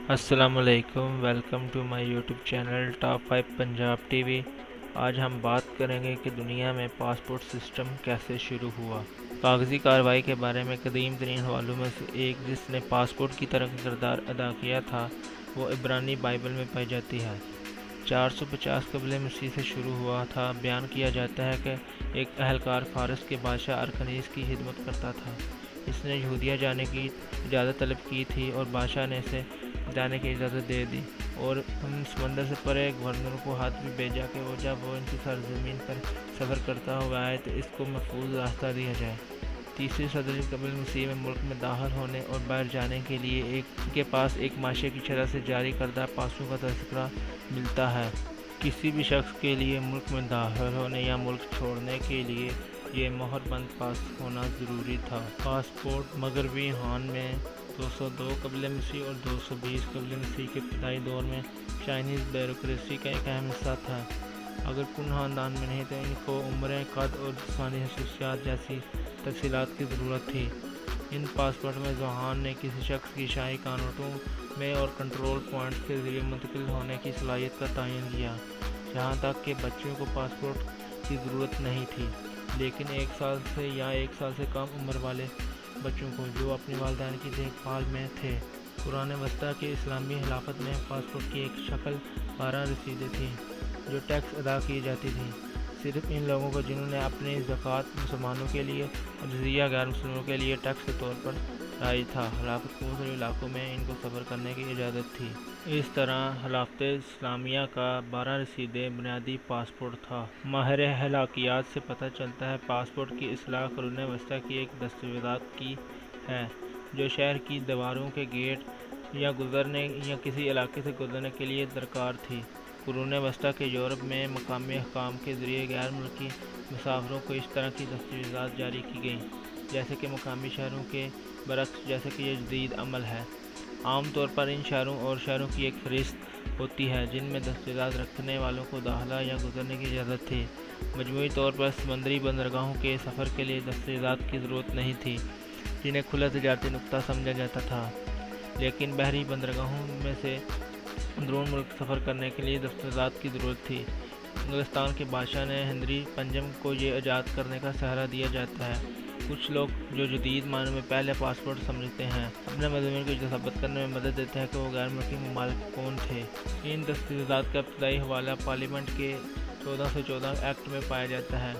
السلام علیکم، welcome to my YouTube channel top 5 Punjab TV. آج ہم بات کریں گے کہ دنیا میں پاسپورٹ سسٹم کیسے شروع ہوا۔ کاغذی کارروائی کے بارے میں قدیم ترین حوالوں میں سے ایک جس نے پاسپورٹ کی طرح کردار ادا کیا تھا وہ عبرانی بائبل میں پائی جاتی ہے۔ 450 قبل مسیح سے شروع ہوا تھا۔ بیان کیا جاتا ہے کہ ایک اہلکار فارس کے بادشاہ ارکنیس کی خدمت کرتا تھا۔ اس نے یہودیہ جانے کی اجازت طلب کی تھی اور بادشاہ نے اسے جانے کی اجازت دے دی اور سمندر سے پرے گورنر کو ہاتھ بھی بھیجا کہ جب وہ ان کی سرزمین پر سفر کرتا ہوا آئے تو اس کو محفوظ راستہ دیا جائے۔ تیسری صدی قبل مسیح میں ملک میں داخل ہونے اور باہر جانے کے لیے ان کے پاس ایک معاشرے کی شرح سے جاری کردہ پاسوں کا تذکرہ ملتا ہے۔ کسی بھی شخص کے لیے ملک میں داخل ہونے یا ملک چھوڑنے کے لیے یہ مہر بند پاس ہونا ضروری تھا۔ پاسپورٹ مغربی ہان میں 202 قبل مسیح اور 220 قبل مسیح کے ابتدائی دور میں چائنیز بیوروکریسی کا ایک اہم حصہ تھا۔ اگر کن خاندان میں نہیں تو ان کو عمریں، قد اور جسمانی خصوصیات جیسی تفصیلات کی ضرورت تھی۔ ان پاسپورٹ میں ذہان نے کسی شخص کی شاہی کانٹوں میں اور کنٹرول پوائنٹس کے ذریعے منتقل ہونے کی صلاحیت کا تعین کیا۔ یہاں تک کہ بچوں کو پاسپورٹ کی ضرورت نہیں تھی، لیکن 1 سال سے یا 1 سال سے کم عمر والے بچوں کو جو اپنے والدین کی دیکھ بھال میں تھے۔ قرون وسطیٰ کے اسلامی خلافت میں پاسپورٹ کی ایک شکل 12 رسیدیں تھیں جو ٹیکس ادا کی جاتی تھیں، صرف ان لوگوں کو جنہوں نے اپنی زکوٰۃ مسلمانوں کے لیے اور جزیہ غیر مسلموں کے لیے ٹیکس کے طور پر رائج تھا۔ خلافت کو مختلف علاقوں میں ان کو سفر کرنے کی اجازت تھی۔ اس طرح خلافت اسلامیہ کا 12 رسیدیں بنیادی پاسپورٹ تھا۔ ماہر خلاقیات سے پتہ چلتا ہے پاسپورٹ کی اصطلاح قرون وسطیٰ کی ایک دستاویزات کی ہے جو شہر کی دیواروں کے گیٹ یا گزرنے یا کسی علاقے سے گزرنے کے لیے درکار تھی۔ قرون وسطیٰ کے یورپ میں مقامی حکام کے ذریعے غیر ملکی مسافروں کو اس طرح کی دستاویزات جاری کی گئیں جیسے کہ مقامی شہروں کے برعکس جیسے کہ یہ جدید عمل ہے۔ عام طور پر ان شہروں اور شہروں کی ایک فہرست ہوتی ہے جن میں دستاویزات رکھنے والوں کو داخلہ یا گزرنے کی اجازت تھی۔ مجموعی طور پر سمندری بندرگاہوں کے سفر کے لیے دستاویزات کی ضرورت نہیں تھی جنہیں کھلا تجارتی نقطہ سمجھا جاتا تھا، لیکن بحری بندرگاہوں میں سے اندرون ملک سفر کرنے کے لیے دستاویزات کی ضرورت تھی۔ انگلستان کے بادشاہ نے ہنری پنجم کو یہ ایجاد کرنے کا سہرا دیا جاتا ہے۔ کچھ لوگ جو جدید معنوں میں پہلے پاسپورٹ سمجھتے ہیں اپنے مضمون کو ثابت کرنے میں مدد دیتے ہیں کہ وہ غیر ملکی ممالک کون تھے۔ ان دستاویزات کا ابتدائی حوالہ پارلیمنٹ کے 1414 ایکٹ میں پایا جاتا ہے۔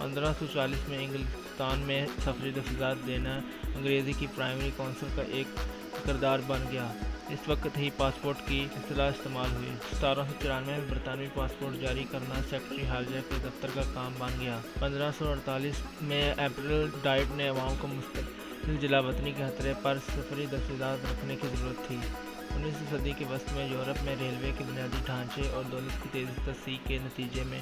1540 میں انگلستان میں سفری دستاویزات دینا انگریزی کی پرائمری کونسل کا ایک کردار بن گیا۔ اس وقت ہی پاسپورٹ کی اصطلاح استعمال ہوئی۔ 1794 میں برطانوی پاسپورٹ جاری کرنا سیکرٹری خارجہ کے دفتر کا کام بن گیا۔ 1548 میں ایپرل ڈائٹ نے عوام کو مستقل جلا وطنی کے خطرے پر سفری دستاویزات رکھنے کی ضرورت تھی۔ 19ویں صدی کے وسط میں یورپ میں ریلوے کے بنیادی ڈھانچے اور دولت کی تیزی سے توسیع کے نتیجے میں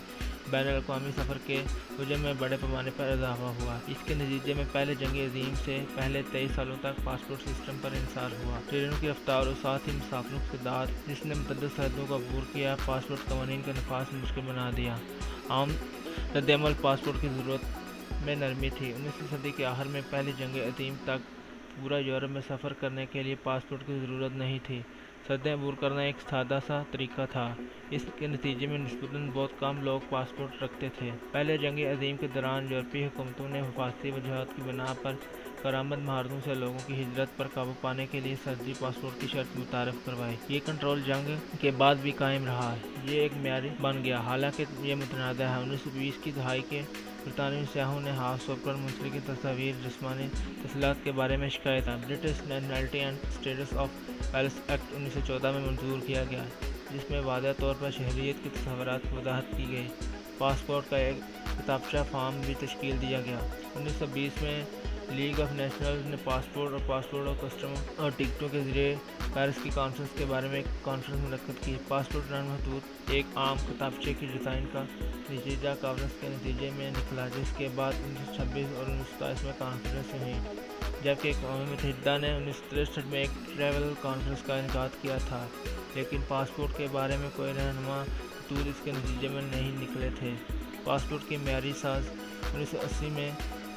بین الاقوامی سفر کے حجم میں بڑے پیمانے پر اضافہ ہوا۔ اس کے نتیجے میں پہلے جنگ عظیم سے پہلے 23 سالوں تک پاسپورٹ سسٹم پر انحصار ہوا۔ ٹرینوں کی رفتار اور ساتھ ہی مسافروں کی تعداد جس نے متعدد سرحدوں کو عبور کیا، پاسپورٹ قوانین کا نفاذ مشکل بنا دیا۔ عام رد عمل پاسپورٹ کی ضرورت میں نرمی تھی۔ 19ویں صدی کے آخر میں پہلی جنگ عظیم تک پورا یورپ میں سفر کرنے کے لیے پاسپورٹ کی ضرورت نہیں تھی۔ سرحدیں عبور کرنا ایک سادہ سا طریقہ تھا۔ اس کے نتیجے میں نسبتاً بہت کم لوگ پاسپورٹ رکھتے تھے۔ پہلے جنگ عظیم کے دوران یورپی حکومتوں نے حفاظتی وجوہات کی بنا پر کارآمد مہارتوں سے لوگوں کی ہجرت پر قابو پانے کے لیے سرحدی پاسپورٹ کی شرط متعارف کروائی۔ یہ کنٹرول جنگ کے بعد بھی قائم رہا۔ یہ ایک معیار بن گیا، حالانکہ یہ متنازع ہے۔ 1920 کی دہائی کے برطانوی سیاحوں نے خاص طور پر منسلک تصاویر جسمانی تفصیلات کے بارے میں شکایت کی۔ British nationality and status of Wales act 1914 میں منظور کیا گیا، جس میں واضح طور پر شہریت کے تصورات کی وضاحت کی گئی۔ پاسپورٹ کا ایک کتابچہ فارم بھی تشکیل دیا گیا۔ 1920 میں لیگ آف نیشنز نے پاسپورٹ اور کسٹم اور ٹکٹوں کے ذریعے پیرس کی کانفرنس کے بارے میں ایک کانفرنس منعقد کی۔ پاسپورٹ رنگ محدود ایک عام کتابچے کی ڈیزائن کا نتیجہ کانفرنس کے نتیجے میں نکلا، جس کے بعد 1926 اور 1927 میں کانفرنس ہوئی، جبکہ اقوام متحدہ نے 1963 میں ایک ٹریول کانفرنس کا انعقاد کیا تھا، لیکن پاسپورٹ کے بارے میں کوئی رہنما خطوط اس کے نتیجے میں نہیں نکلے تھے۔ پاسپورٹ کے معیاری ساز 1980 میں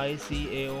(ICAO)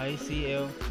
ICAO